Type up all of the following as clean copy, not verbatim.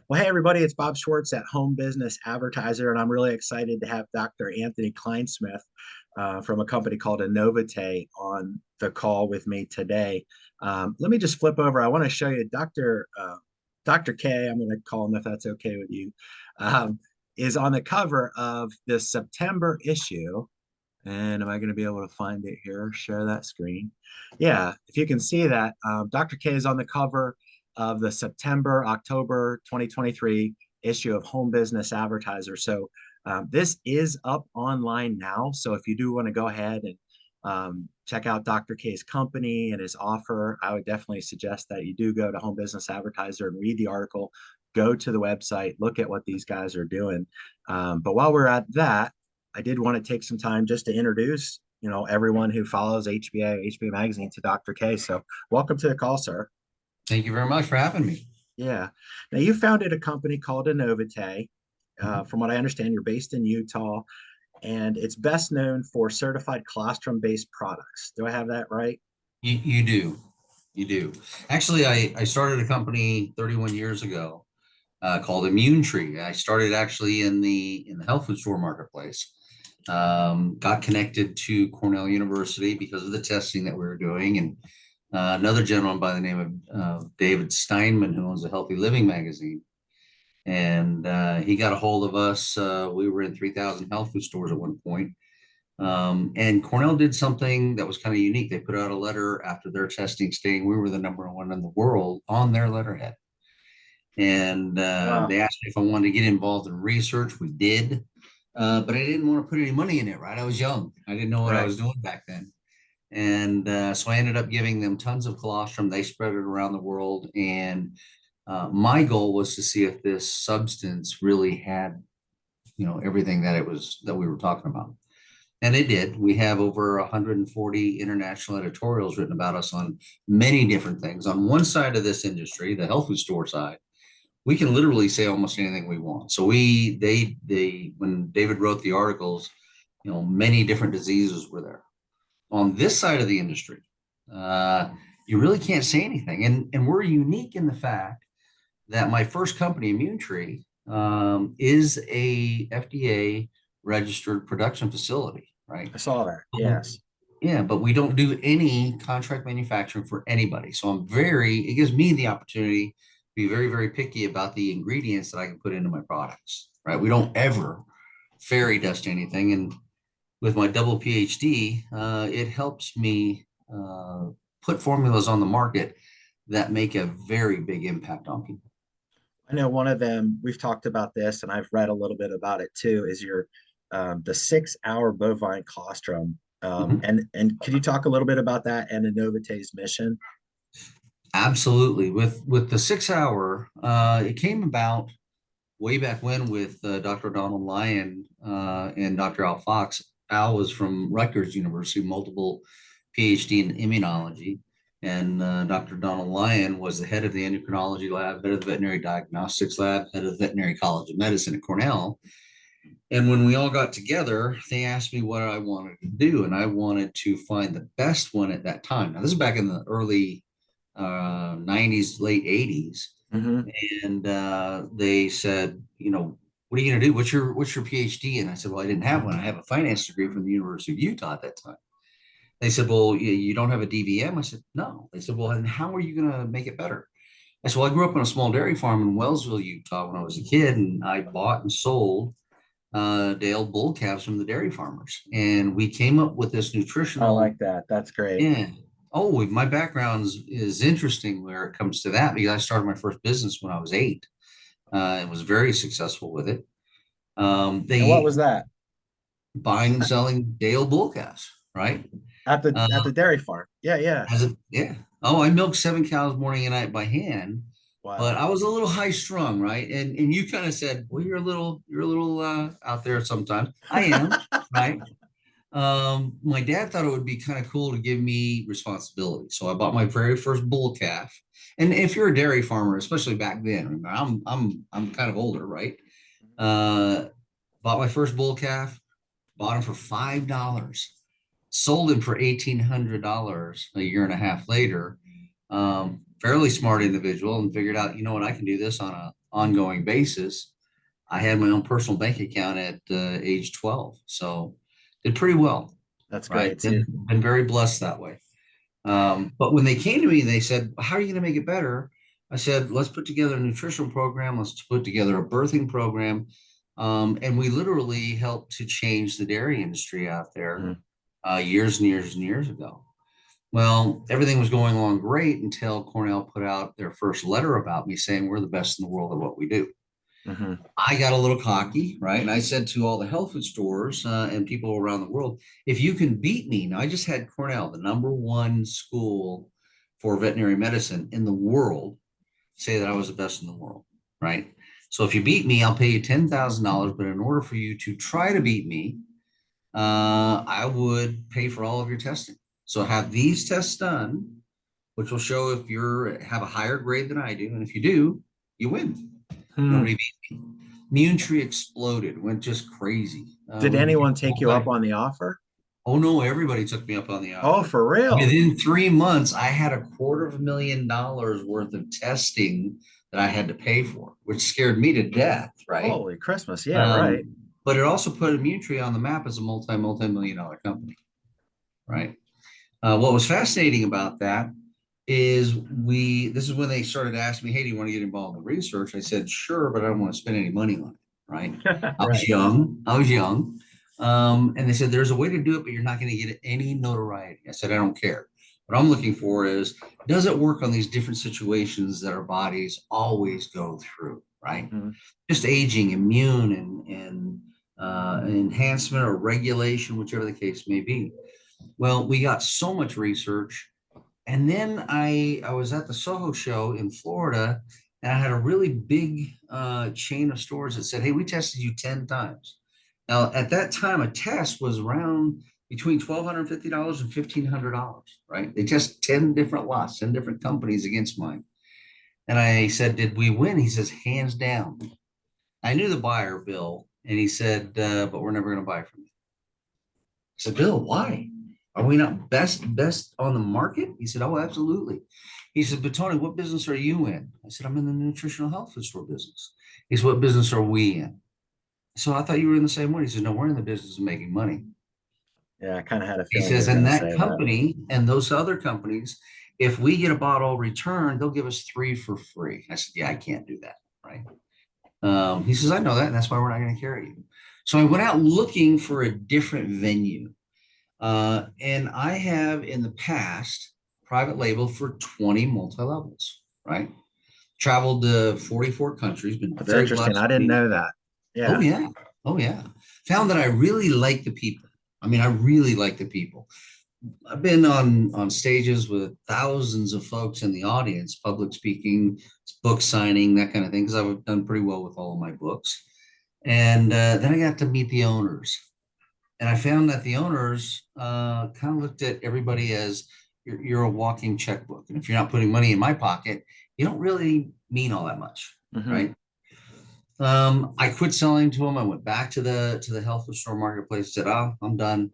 Well, hey, everybody, it's Bob Schwartz at Home Business Advertiser, and I'm really excited to have Dr. Anthony Kleinsmith from a company called Innovate on the call with me today. Let me just flip over. I want to show you Dr. K, I'm going to call him if that's okay with you, is on the cover of the September issue. And am I going to be able to find it here? Share that screen. Yeah, if you can see that, Dr. K is on the cover of the October 2023 issue of Home Business Advertiser. So this is up online now. So if you do want to go ahead and check out Dr. K's company and his offer, I would definitely suggest that you do go to Home Business Advertiser and read the article. Go to the website, look at what these guys are doing. But while we're at that, I did want to take some time just to introduce, everyone who follows HBA Magazine to Dr. K. So welcome to the call, sir. Thank you very much for having me. Yeah. Now you founded a company called Innovate. From what I understand, you're based in Utah, and it's best known for certified colostrum-based products. Do I have that right? You do. You do. Actually, I started a company 31 years ago called Immune Tree. I started actually in the health food store marketplace. Got connected to Cornell University because of the testing that we were doing, and another gentleman by the name of David Steinman, who owns a Healthy Living magazine. And he got a hold of us. We were in 3,000 health food stores at one point. And Cornell did something that was kind of unique. They put out a letter after their testing stating we were the #1 in the world on their letterhead. And Wow. they asked me if I wanted to get involved in research. We did. But I didn't want to put any money in it, right? I was young. I didn't know what I Right. was doing back then. And so I ended up giving them tons of colostrum. They spread it around the world. And my goal was to see if this substance really had, everything that we were talking about. And it did. We have over 140 international editorials written about us on many different things. On one side of this industry, the health food store side, we can literally say almost anything we want. So when David wrote the articles, many different diseases were there. On this side of the industry, you really can't say anything. And we're unique in the fact that my first company, Immune Tree, is a FDA registered production facility, right? I saw that. Yes. Yeah, but we don't do any contract manufacturing for anybody. So it gives me the opportunity to be very, very picky about the ingredients that I can put into my products, right? We don't ever fairy dust anything. And with my double PhD, it helps me put formulas on the market that make a very big impact on people. I know one of them, we've talked about this, and I've read a little bit about it too, is the 6-hour bovine colostrum. Mhm. And could you talk a little bit about that and Innovate's mission? Absolutely. With the 6 hour, it came about way back when with Dr. Donald Lyon and Dr. Al Fox. Al was from Rutgers University, multiple PhD in immunology. And Dr. Donald Lyon was the head of the endocrinology lab, head of the veterinary diagnostics lab, head of the veterinary college of medicine at Cornell. And when we all got together, they asked me what I wanted to do. And I wanted to find the best one at that time. Now, this is back in the early 90s, late 80s. Hmm. And they said, what are you going to do? What's your PhD? And I said, well, I didn't have one. I have a finance degree from the University of Utah at that time. They said, well, you don't have a DVM? I said, no. They said, well, then how are you going to make it better? I said, well, I grew up on a small dairy farm in Wellsville, Utah when I was a kid, and I bought and sold Dale bull calves from the dairy farmers. And we came up with this I nutritional, like that. That's great. yeah. Oh, my background is interesting where it comes to that because I started my first business when I was 8. And was very successful with it. And what They was that? buying and selling Dale bull calves, right? At the dairy farm. Yeah, yeah. Yeah. Oh, I milked 7 cows morning and night by hand, but Wow. I was a little high strung, right? And you kind of said, well, you're a little out there sometimes. I am, right? My dad thought it would be kind of cool to give me responsibility. So I bought my very first bull calf. And if you're a dairy farmer, especially back then, I'm kind of older, right? Uh, Bought my first bull calf, bought him for $5, sold him for $1,800 a year and a half later. Fairly smart individual and figured out, you know what, I can do this on ongoing basis. I had my own personal bank account at age 12. So did pretty well, That's right? great too. Been very blessed that way. But when they came to me, they said, how are you going to make it better? I said, let's put together a nutrition program. Let's put together a birthing program. And we literally helped to change the dairy industry out there years and years and years ago. Well, everything was going along great until Cornell put out their first letter about me saying we're the best in the world at what we do. Mm-hmm. I got a little cocky, right? And I said to all the health food stores and people around the world, if you can beat me, now I just had Cornell, the #1 school for veterinary medicine in the world, say that I was the best in the world, right? So if you beat me, I'll pay you $10,000. But in order for you to try to beat me, I would pay for all of your testing. So have these tests done, which will show if you have a higher grade than I do. And if you do, you win. Nobody beat me. Immune tree exploded, went just crazy. Did anyone take you up on the offer? Oh no, everybody took me up on the offer. Oh, for real? Within 3 months, I had $250,000 worth of testing that I had to pay for, which scared me to death, right? Holy Christmas, yeah, right. But it also put Immune Tree on the map as a multi-million-dollar company, right? What was fascinating about that is this is when they started asking me, hey, do you want to get involved in the research? I said, sure, but I don't want to spend any money on it, right? I was young. And they said, there's a way to do it, but you're not going to get any notoriety. I said, I don't care. What I'm looking for is, does it work on these different situations that our bodies always go through, right? Mm-hmm. Just aging, immune, and enhancement or regulation, whichever the case may be. Well, we got so much research. And then I was at the Soho show in Florida, and I had a really big chain of stores that said, hey, we tested you 10 times. Now, at that time, a test was around between $1,250 and $1,500, right? They test 10 different lots, 10 different companies against mine. And I said, did we win? He says, hands down. I knew the buyer, Bill, and he said, but we're never going to buy from you. I said, Bill, why? Are we not best on the market? He said, oh, absolutely. He said, but Tony, what business are you in? I said, I'm in the nutritional health food store business. He said, what business are we in? So I thought you were in the same one. He said, no, we're in the business of making money. Yeah, I kind of had a feeling. He says, and that company and those other companies, if we get a bottle returned, they'll give us 3 for free. I said, yeah, I can't do that, right? He says, I know that, and that's why we're not going to carry you. So I went out looking for a different venue. And I have in the past private label for 20 multi-levels, right? Traveled to 44 countries. Been That's interesting. I didn't know that. Yeah. Oh yeah. Found that I really like the people. I mean, I really like the people. I've been on stages with thousands of folks in the audience, public speaking, book signing, that kind of thing, because I've done pretty well with all of my books. And then I got to meet the owners. And I found that the owners kind of looked at everybody as you're a walking checkbook. And if you're not putting money in my pocket, you don't really mean all that much, right? I quit selling to them. I went back to the health food store marketplace, said, oh, I'm done.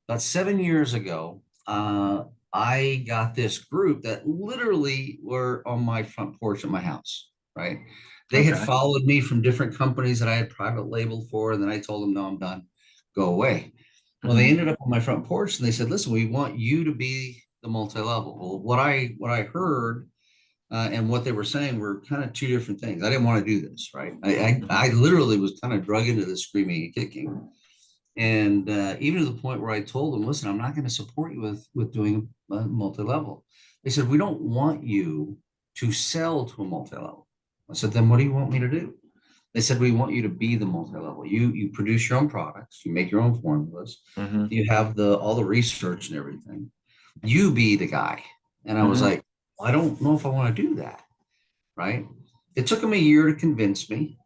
About 7 years ago, I got this group that literally were on my front porch at my house, right? They had followed me from different companies that I had private labeled for. And then I told them, no, I'm done. Go away. Well, they ended up on my front porch and they said, listen, we want you to be the multi-level. Well, what I heard and what they were saying were kind of 2 different things. I didn't want to do this, right? I literally was kind of drug into this screaming and kicking. And even to the point where I told them, listen, I'm not going to support you with doing a multi-level. They said, we don't want you to sell to a multi-level. I said, then what do you want me to do? They said, we want you to be the multi-level. You produce your own products. You make your own formulas. You have all the research and everything. You be the guy. And I was like, well, I don't know if I want to do that, right? It took them a year to convince me.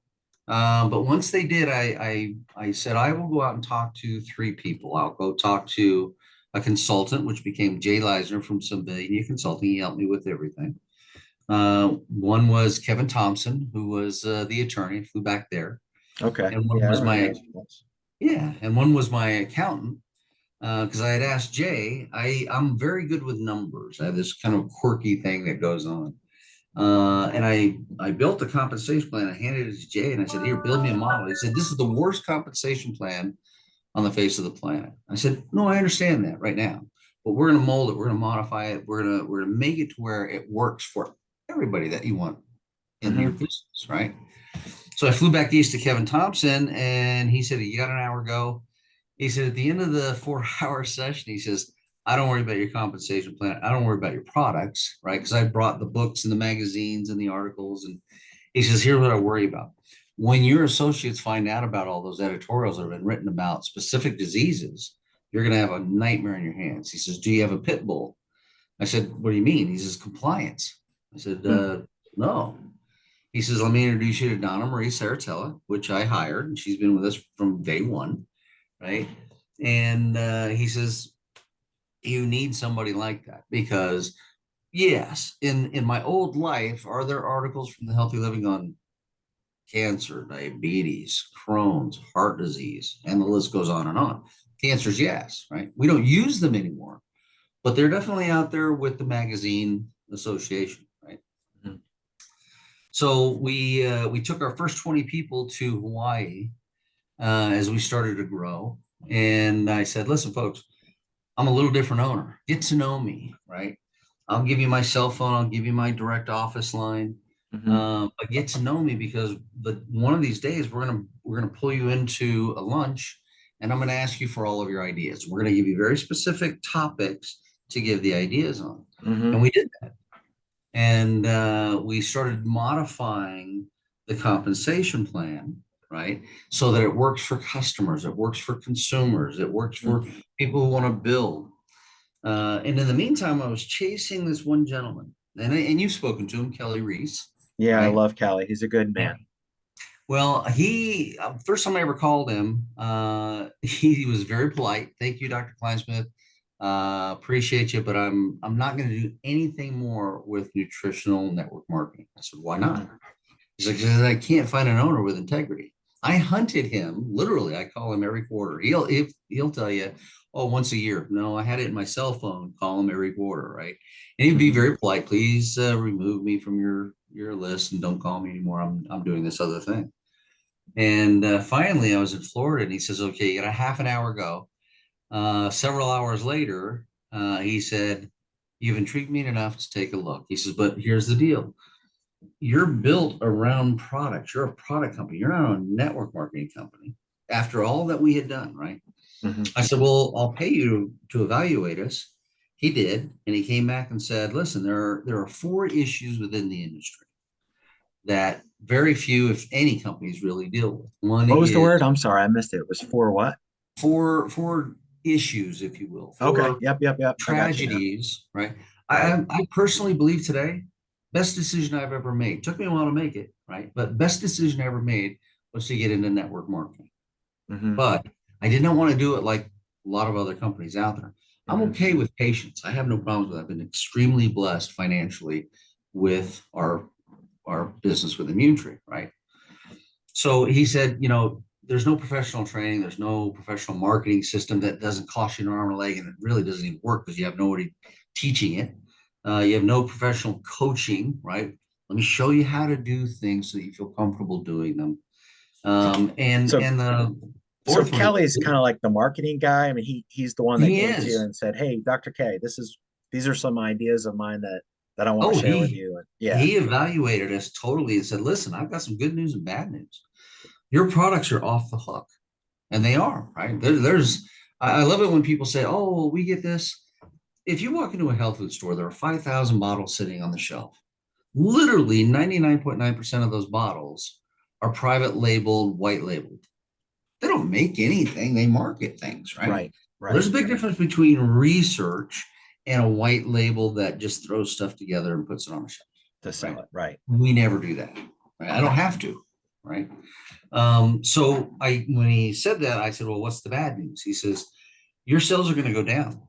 But once they did, I said, I will go out and talk to 3 people. I'll go talk to a consultant, which became Jay Leisner from Sylvania Consulting. He helped me with everything. One was Kevin Thompson, who was the attorney, flew back there. Okay. And one was and one was my accountant. Because I had asked Jay, I'm very good with numbers. I have this kind of quirky thing that goes on. And I built the compensation plan. I handed it to Jay and I said, here, build me a model. He said, this is the worst compensation plan on the face of the planet. I said, no, I understand that right now, but we're going to mold it. We're going to modify it. We're going to make it to where it works for everybody that you want in your business, right? So I flew back east to Kevin Thompson, and he said, you got an hour go. He said, at the end of the 4 hour session, he says, I don't worry about your compensation plan. I don't worry about your products, right? Because I brought the books and the magazines and the articles. And he says, here's what I worry about. When your associates find out about all those editorials that have been written about specific diseases, you're going to have a nightmare in your hands. He says, do you have a pit bull? I said, what do you mean? He says, compliance. I said, no. He says, let me introduce you to Donna Marie Saratella, which I hired, and she's been with us from day one, right? And he says, you need somebody like that because, yes, in my old life, are there articles from the Healthy Living on cancer, diabetes, Crohn's, heart disease, and the list goes on and on? The answer is yes, right? We don't use them anymore, but they're definitely out there with the magazine association, right? Mm-hmm. So we took our first 20 people to Hawaii as we started to grow. And I said, listen, folks, I'm a little different owner. Get to know me, right? I'll give you my cell phone. I'll give you my direct office line. But get to know me because one of these days we're gonna pull you into a lunch, and I'm gonna ask you for all of your ideas. We're gonna give you very specific topics to give the ideas on, and we did that. And we started modifying the compensation plan, right? So that it works for customers, it works for consumers, it works for people who want to build. And in the meantime, I was chasing this one gentleman, and you've spoken to him, Kelly Reese. Yeah, right? I love Callie. He's a good man. Well, he first time I ever called him, he was very polite. Thank you, Dr. Kleinsmith. Appreciate you, but I'm not going to do anything more with nutritional network marketing. I said, why not? He's like, I can't find an owner with integrity. I hunted him literally. I call him every quarter. He'll tell you, oh, once a year. No, I had it in my cell phone. Call him every quarter, right? And he'd be very polite. Please remove me from your list and don't call me anymore. I'm doing this other thing. And finally, I was in Florida, and he says, okay, you got a half an hour go. Several hours later, he said, you've intrigued me enough to take a look. He says, but here's the deal. You're built around products. You're a product company. You're not a network marketing company. After all that we had done, right? I said, well, I'll pay you to evaluate us. He did. And he came back and said, listen, there are 4 issues within the industry that very few, if any, companies really deal with. One What was the is word? I'm sorry, I missed it. It was for what? four issues, if you will. Okay. 4 Yep. I got you now. tragedies, right? Right. I personally believe today, best decision I've ever made. Took me a while to make it, right? But best decision I ever made was to get into network marketing. But I did not want to do it like a lot of other companies out there. I'm okay with patience. I have no problems with that. I've been extremely blessed financially with our business with Immune Tree, right? So he said, there's no professional training, there's no professional marketing system that doesn't cost you an arm and a leg, and it really doesn't even work because you have nobody teaching it. You have no professional coaching, right? Let me show you how to do things so that you feel comfortable doing them. So Kelly's kind of like the marketing guy. I mean, he's the one that came to you is. and said, "Hey, Dr. K, these are some ideas of mine that I want Oh, to share with you." And yeah, he evaluated us totally and said, listen, I've got some good news and bad news. Your products are off the hook. And they are, right? I love it when people say, oh, well, we get this. If you walk into a health food store, there are 5,000 bottles sitting on the shelf. Literally 99.9% of those bottles are private labeled, white labeled. They don't make anything, they market things, right? right. Well, there's a big difference between research and a white label that just throws stuff together and puts it on a shelf. To sell it, right? We never do that. Right? I don't have to, right? So when he said that, I said, well, what's the bad news? He says, your sales are going to go down.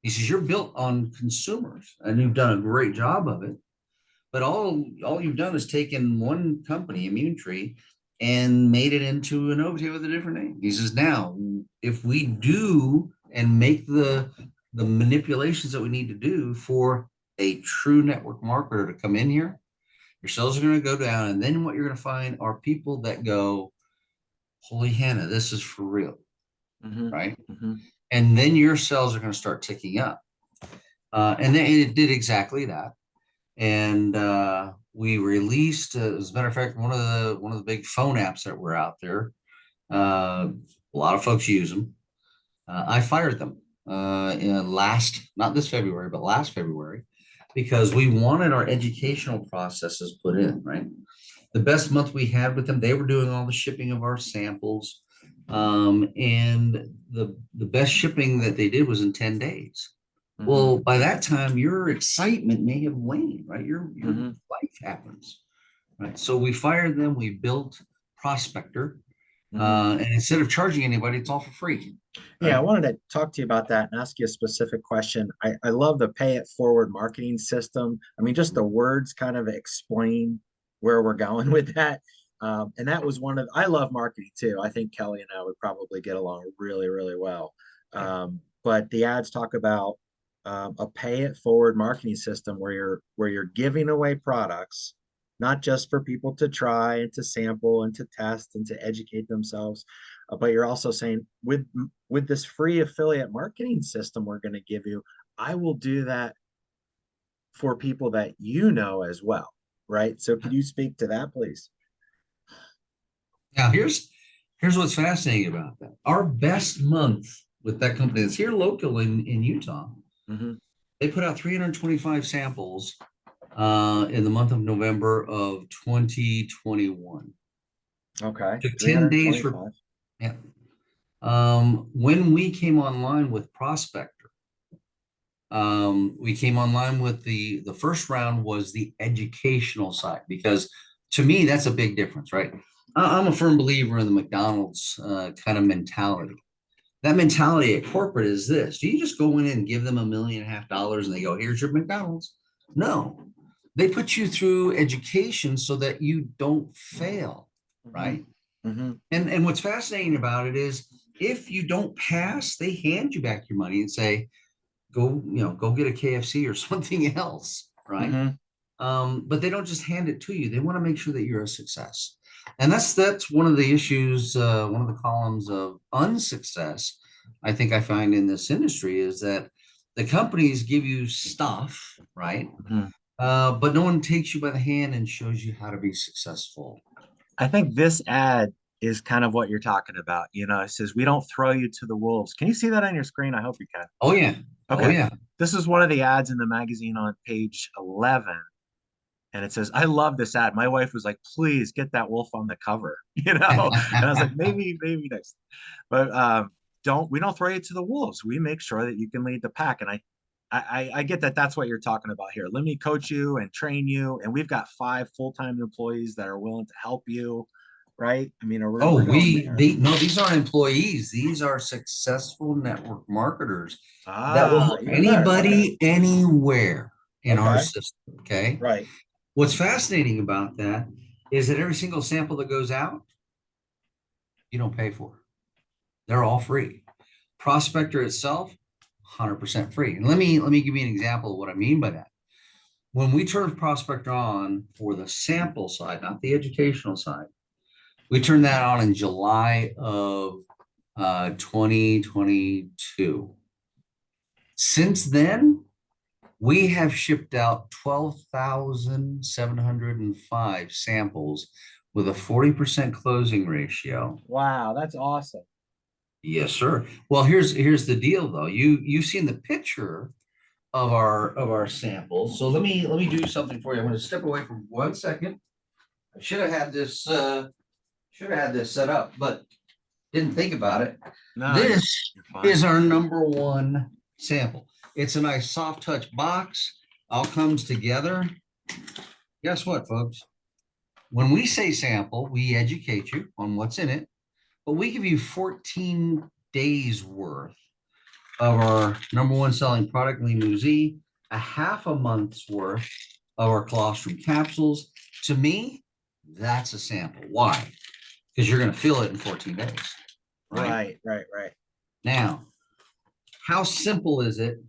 He says, you're built on consumers and you've done a great job of it. But all you've done is taken one company, Immune Tree, and made it into an Novate with a different name. He says, now, if we do and make the manipulations that we need to do for a true network marketer to come in here, your sales are going to go down. And then what you're going to find are people that go, holy Hannah, this is for real. Right. And then your sales are going to start ticking up. And then it did exactly that. And we released, as a matter of fact, one of the big phone apps that were out there. A lot of folks use them. I fired them not this February, but last February, because we wanted our educational processes put in, right? The best month we had with them, they were doing all the shipping of our samples. And the best shipping that they did was in 10 days. Well, by that time, your excitement may have waned, right? Your life happens, right? So we fired them. We built Prospector. And instead of charging anybody, it's all for free. Right? Yeah, I wanted to talk to you about that and ask you a specific question. I love the pay it forward marketing system. I mean, just the words kind of explain where we're going with that. And that was I love marketing too. I think Kelly and I would probably get along really, really well. But the ads talk about a pay it forward marketing system where you're giving away products, not just for people to try and to sample and to test and to educate themselves, but you're also saying with this free affiliate marketing system we're going to give you, I will do that for people that you know as well, right? So could you speak to that, please? Now here's what's fascinating about that. Our best month with that company that's here local in Utah, they put out 325 samples in the month of November of 2021. Okay. Took 10 days for, yeah. When we came online with Prospector, we came online with the first round was the educational side, because to me, that's a big difference, right? I'm a firm believer in the McDonald's kind of mentality. That mentality at corporate is this: do you just go in and give them $1.5 million and they go, here's your McDonald's? No, they put you through education so that you don't fail, right? And what's fascinating about it is if you don't pass, they hand you back your money and say, go get a KFC or something else, right? But they don't just hand it to you. They want to make sure that you're a success. And that's one of the issues, one of the columns of unsuccess I think I find in this industry is that the companies give you stuff, right? But no one takes you by the hand and shows you how to be successful. I think this ad is kind of what you're talking about. You know, it says, we don't throw you to the wolves. Can you see that on your screen? I hope you can. Oh, yeah. Okay. Oh, yeah. This is one of the ads in the magazine on page 11. And it says, I love this ad. My wife was like, please get that wolf on the cover, you know? And I was like, maybe next. But we don't throw you to the wolves. We make sure that you can lead the pack. And I get that that's what you're talking about here. Let me coach you and train you. And we've got 5 full-time employees that are willing to help you, right? I mean, these aren't employees. These are successful network marketers that will help anybody anywhere in our system. Okay. Right. What's fascinating about that is that every single sample that goes out, you don't pay for. They're all free. Prospector itself, 100% free. And let me give you an example of what I mean by that. When we turned Prospector on for the sample side, not the educational side, we turned that on in July of 2022. Since then, we have shipped out 12,705 samples with a 40% closing ratio. Wow, that's awesome. Yes, sir. Well, here's the deal though. You've seen the picture of our samples. So let me do something for you. I'm going to step away for 1 second. I should have had this set up, but didn't think about it. No, this is our number 1 sample. It's a nice soft touch box. All comes together. Guess what, folks? When we say sample, we educate you on what's in it, but we give you 14 days worth of our number 1 selling product, Limousin, a half a month's worth of our colostrum capsules. To me, that's a sample. Why? Because you're going to feel it in 14 days. Right. Now, how simple is it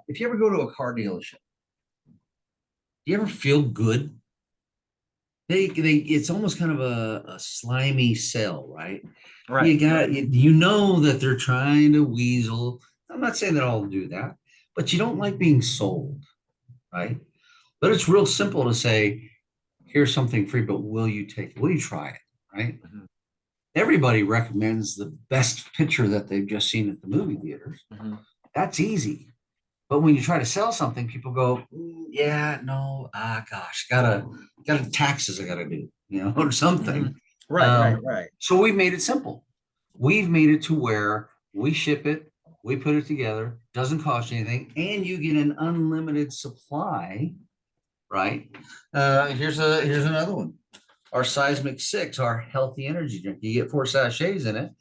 if you ever go to a car dealership, do you ever feel good? It's almost kind of a slimy sell, right? Right. You know that they're trying to weasel. I'm not saying that I'll do that, but you don't like being sold, right? But it's real simple to say, here's something free, but will you take it? Will you try it? Right? Mhm. Everybody recommends the best picture that they've just seen at the movie theaters. Mhm. That's easy. But when you try to sell something, people go, yeah, no, gosh, gotta taxes I gotta do, or something. Mhm. Right, right, Um, right. so we've made it simple. We've made it to where we ship it, we put it together, doesn't cost you anything, and you get an unlimited supply, right? Here's another one. Our Seismic 6, our healthy energy drink. You get 4 sachets in it.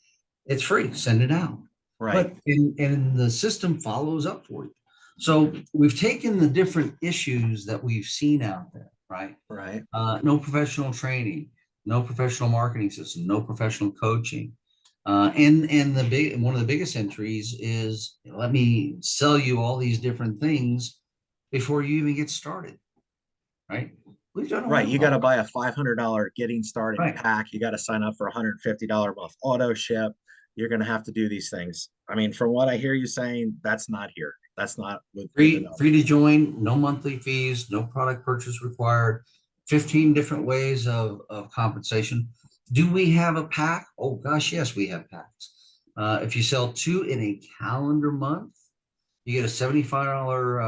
It's free. Send it out. Right. But and the system follows up for you. So we've taken the different issues that we've seen out there, right? Right. No professional training, no professional marketing system, no professional coaching. And one of the biggest entries is, let me sell you all these different things before you even get started, right? We've done away Right. You with got all to that. buy a $500 getting started Right. pack. You got to sign up for $150 month auto ship. You're going to have to do these things. I mean, from what I hear you saying, that's not here. That's not with the Free Novotay. to join, no monthly fees, no product purchase required, 15 different ways of compensation. Do we have a pack? Oh gosh, yes, we have packs. If you sell 2 in a calendar month, you get a $75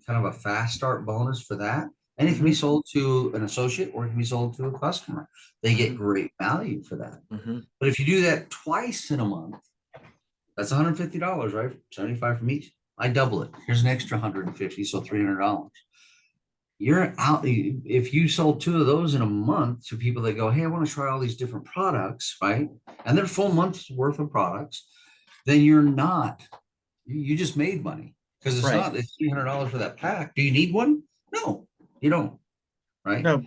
kind of a fast start bonus for that. And it can be Hmm. sold to an associate or it can be sold to a customer. They get Hmm. great value for that. Hmm. But if you do that twice in a month, that's $150, right? 75 from each. I double it. Here's an extra 150, so $300. You're out. If you sold 2 of those in a month to people that go, hey, I want to try all these different products, right? And they're full month's worth of products, then you're not, you just made money because Right. it's $300 for that pack. Do you need one? No, you don't, right? No,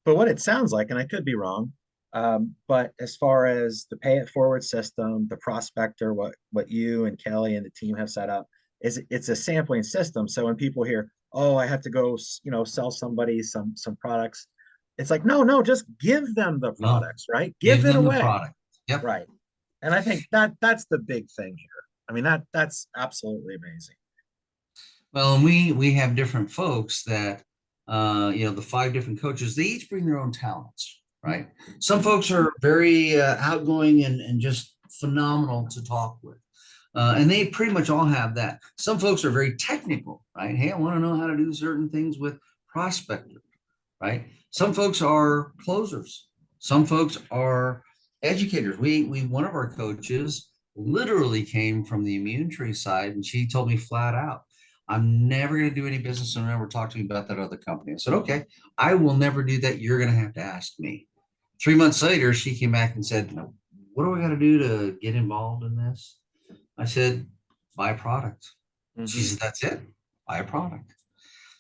but what it sounds like, and I could be wrong, but as far as the pay it forward system, the prospector, what you and Kelly and the team have set up, is it's a sampling system. So when people hear, "Oh, I have to go, sell somebody some products," it's like, no, no, just give them the No, products, right? Give give it them the away, product. Yep. right? And I think that's the big thing here. I mean, that's absolutely amazing. Well, and we have different folks that the 5 different coaches, they each bring their own talents, right? Some folks are very outgoing and just phenomenal to talk with. And they pretty much all have that. Some folks are very technical, right? Hey, I want to know how to do certain things with prospector, right? Some folks are closers. Some folks are educators. We one of our coaches literally came from the immune tree side, and she told me flat out, I'm never going to do any business and never talk to me about that other company. I said, okay, I will never do that. You're going to have to ask me. 3 months later, she came back and said, what do we got to do to get involved in this? I said, buy a product. She Hmm. said, that's it. Buy a product.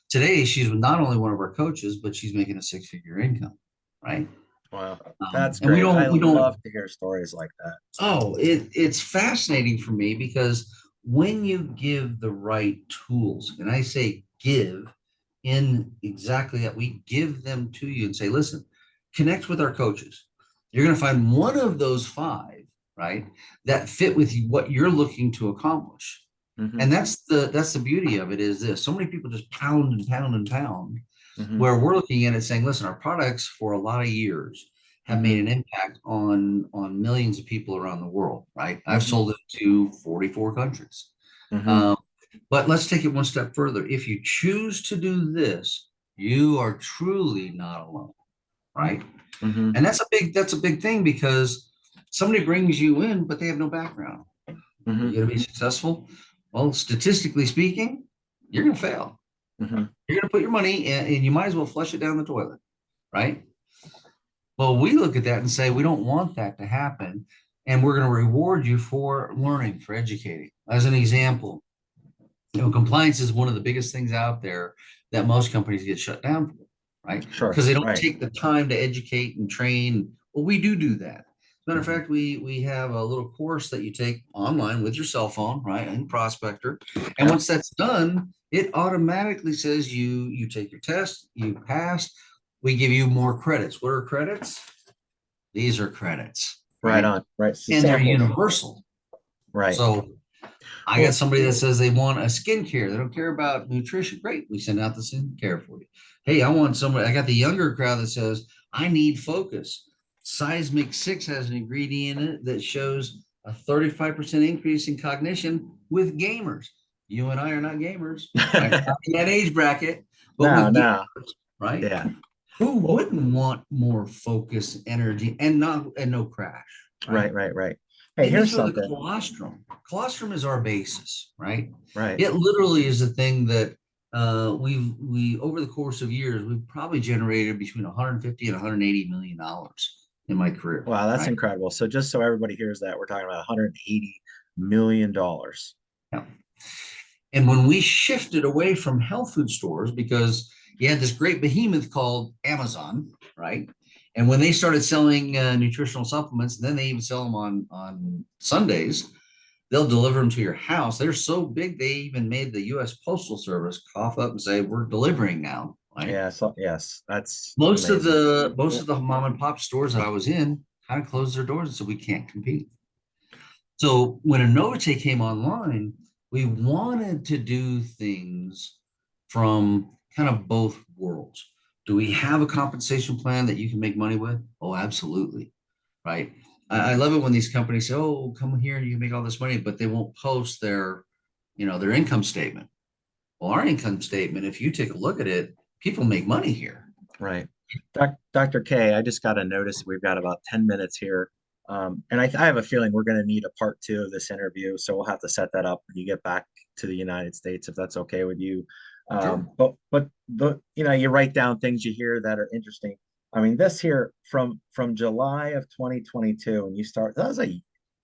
Today, she's not only one of our coaches, but she's making a 6-figure income, right? Wow, that's And we great. I don't, we don't, love to hear stories like that. oh, it's fascinating for me because when you give the right tools, and I say give in exactly that, we give them to you and say, listen, connect with our coaches. You're going to find one of those 5, right, that fit with you, what you're looking to accomplish. Hmm. And that's the beauty of it is this. So many people just pound and pound and pound, Hmm. where we're looking at it saying, listen, our products for a lot of years have made Hmm. an impact on millions of people around the world, right? I've Hmm. sold it to 44 countries. Hmm. Um, but let's take it one step further. If you choose to do this, you are truly not alone, right? Hmm. And that's a big thing because somebody brings you in, but they have no background. Are Hmm. you going to be successful? Well, statistically speaking, you're going to fail. Hmm. You're going to put your money in, and you might as well flush it down the toilet, right? Well, we look at that and say, we don't want that to happen. And we're going to reward you for learning, for educating. As an example, compliance is one of the biggest things out there that most companies get shut down for, right? Sure. Because they don't Right. take the time to educate and train. Well, we do that. Matter of Mhm. fact, we have a little course that you take online with your cell phone, right, in Prospector. And Yeah. once that's done, it automatically says you take your test, you pass. We give you more credits. What are credits? These are credits, Right right? on. Right. So And they're samples. universal. Right. So I got Well, somebody that says they want a skincare. They don't care about nutrition. Great. We send out the skincare for you. Hey, I want somebody. I got the younger crowd that says, I need focus. Seismic 6 has an ingredient in it that shows a 35% increase in cognition with gamers. You and I are not gamers, right? Not in that age bracket, but no, with no. gamers, right? Yeah. Who Well, wouldn't want more focus, energy, and no crash, right? right, right, right. Hey, And here's these are the something. colostrum. Colostrum is our basis, right? Right. It literally is a thing that we over the course of years we've probably generated between 150 and 180 million dollars in my career, Wow, that's right? incredible. So just so everybody hears that, we're talking about $180 million. Yeah. And when we shifted away from health food stores, because you had this great behemoth called Amazon, right? And when they started selling nutritional supplements, and then they even sell them on Sundays, they'll deliver them to your house. They're so big, they even made the U.S. Postal Service cough up and say, "We're delivering now." Right? Yeah, so yes, that's Most of amazing. the most of the mom and pop stores that I was in kind of closed their doors and said, "We can't compete." So when Innovate came online, we wanted to do things from kind of both worlds. Do we have a compensation plan that you can make money with? Oh, absolutely. Right. I love it when these companies say, "Oh, come here and you can make all this money," but they won't post their income statement. Well, our income statement, if you take a look at it, people make money here. Right. Dr. K, I just got a notice. We've got about 10 minutes here. And I have a feeling we're going to need a part two of this interview. So we'll have to set that up when you get back to the United States, if that's okay with you. Sure. But you write down things you hear that are interesting. I mean, this here from July of 2022, and you start, that was a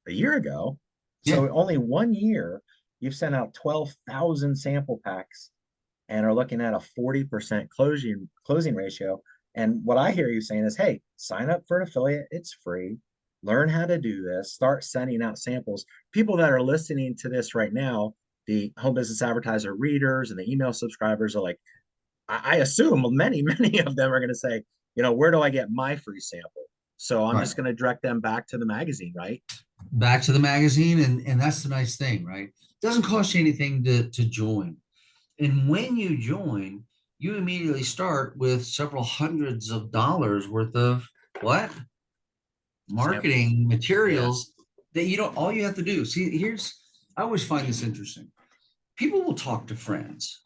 year ago. Yeah. So only 1 year, you've sent out 12,000 sample packs and are looking at a 40% closing ratio. And what I hear you saying is, hey, sign up for an affiliate, it's free. Learn how to do this, start sending out samples. People that are listening to this right now, the home business advertiser readers and the email subscribers are like, I assume many, many of them are going to say, where do I get my free sample? So I'm Right. just going to direct them back to the magazine, right? Back to the magazine, and that's the nice thing, right? It doesn't cost you anything to join. And when you join, you immediately start with several hundreds of dollars worth of what? Samples. Marketing Yeah. materials that you don't, all you have to do. See, I always find this interesting. People will talk to friends,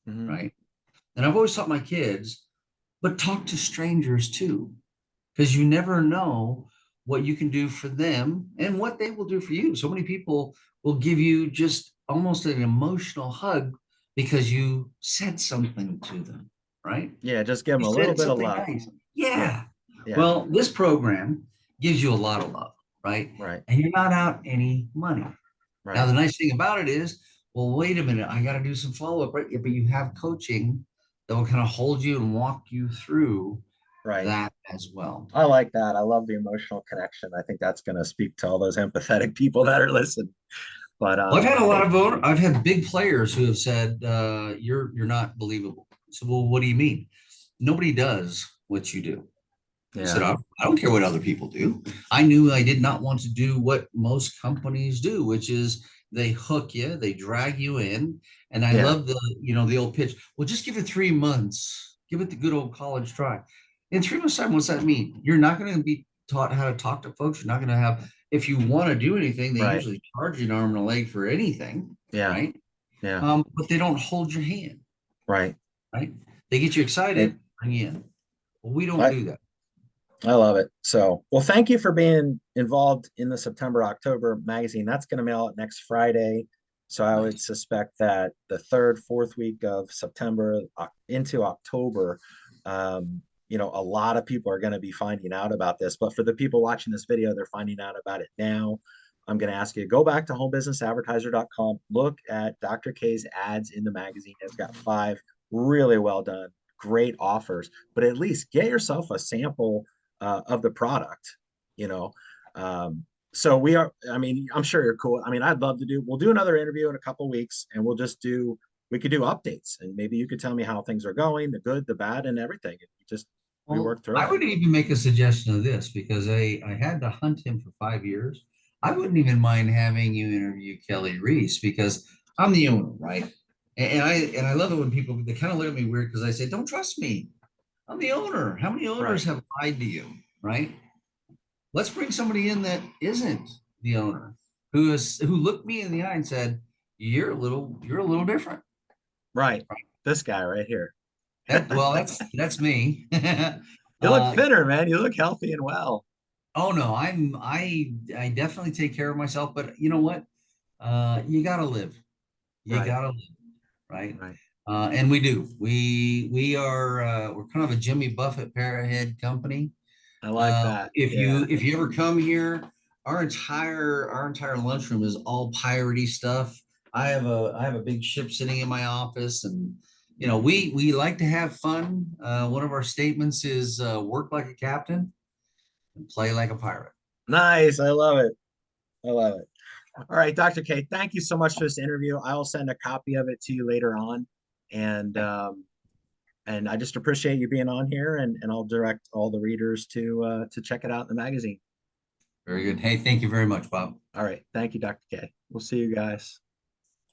Hmm. right? And I've always taught my kids, but talk to strangers too, because you never know what you can do for them and what they will do for you. So many people will give you just almost an emotional hug because you said something to them, right? Yeah, just give them You a little said bit of something love. nice. Yeah. Yeah. Yeah. Well, this program gives you a lot of love, right? Right. And you're not out any money. Now, Right. the nice thing about it is, well, wait a minute, I got to do some follow up, right? Yeah, but you have coaching that will kind of hold you and walk you through Right. that as well. I like that. I love the emotional connection. I think that's going to speak to all those empathetic people that are listening. But Well, I've had a lot of I've had big players who have said, you're not believable. So, well, what do you mean? Nobody does what you do. I said, yeah, I don't care what other people do. I knew I did not want to do what most companies do, which is they hook you, they drag you in. And I yeah, love the old pitch. Well, just give it 3 months, give it the good old college try. In 3 months' time, what's that mean? You're not going to be taught how to talk to folks. You're not going to have, if you want to do anything, they right, usually charge you an arm and a leg for anything, yeah, right? yeah, But they don't hold your hand, right. right? They get you Hey, excited, bring you in. Well, we don't I do that. I love it. So, well, thank you for being involved in the September October magazine. That's going to mail out next Friday. So I would Nice. suspect that the third, fourth week of September into October, a lot of people are going to be finding out about this. But for the people watching this video, they're finding out about it now. I'm going to ask you to go back to homebusinessadvertiser.com, look at Dr. K's ads in the magazine. It's got 5 really well done, great offers, but at least get yourself a sample of the product, you know. So we are, I mean, I'm sure you're cool. I mean, I'd love to we'll do another interview in a couple weeks, and we could do updates, and maybe you could tell me how things are going, the good, the bad, and everything. We Well, work through I it. would even make a suggestion of this because I had to hunt him for 5 years. I wouldn't even mind having you interview Kelly Reese because I'm the owner, right? And I love it when people they kind of look at me weird because I say, "Don't trust me. I'm the owner. How many owners Right. have lied to you?" Right? Let's bring somebody in that isn't the owner, who looked me in the eye and said, you're a little different." Right. This guy right here. That's me. You look uh, thinner, man. You look healthy and well. oh no, I definitely take care of myself, but you know what? You gotta live. You Right. gotta live, right? Right. And we do. We're kind of a Jimmy Buffett parahid company. I like that. Yeah. If you ever come here, our entire lunchroom is all piratey stuff. I have a big ship sitting in my office, and you know we like to have fun. One of our statements is work like a captain and play like a pirate. Nice. I love it. I love it. All right, Dr. K, thank you so much for this interview. I will send a copy of it to you later on. And and I just appreciate you being on here, and I'll direct all the readers to check it out in the magazine. Very good. Hey, thank you very much, Bob. All right. Thank you, Dr. K. We'll see you guys.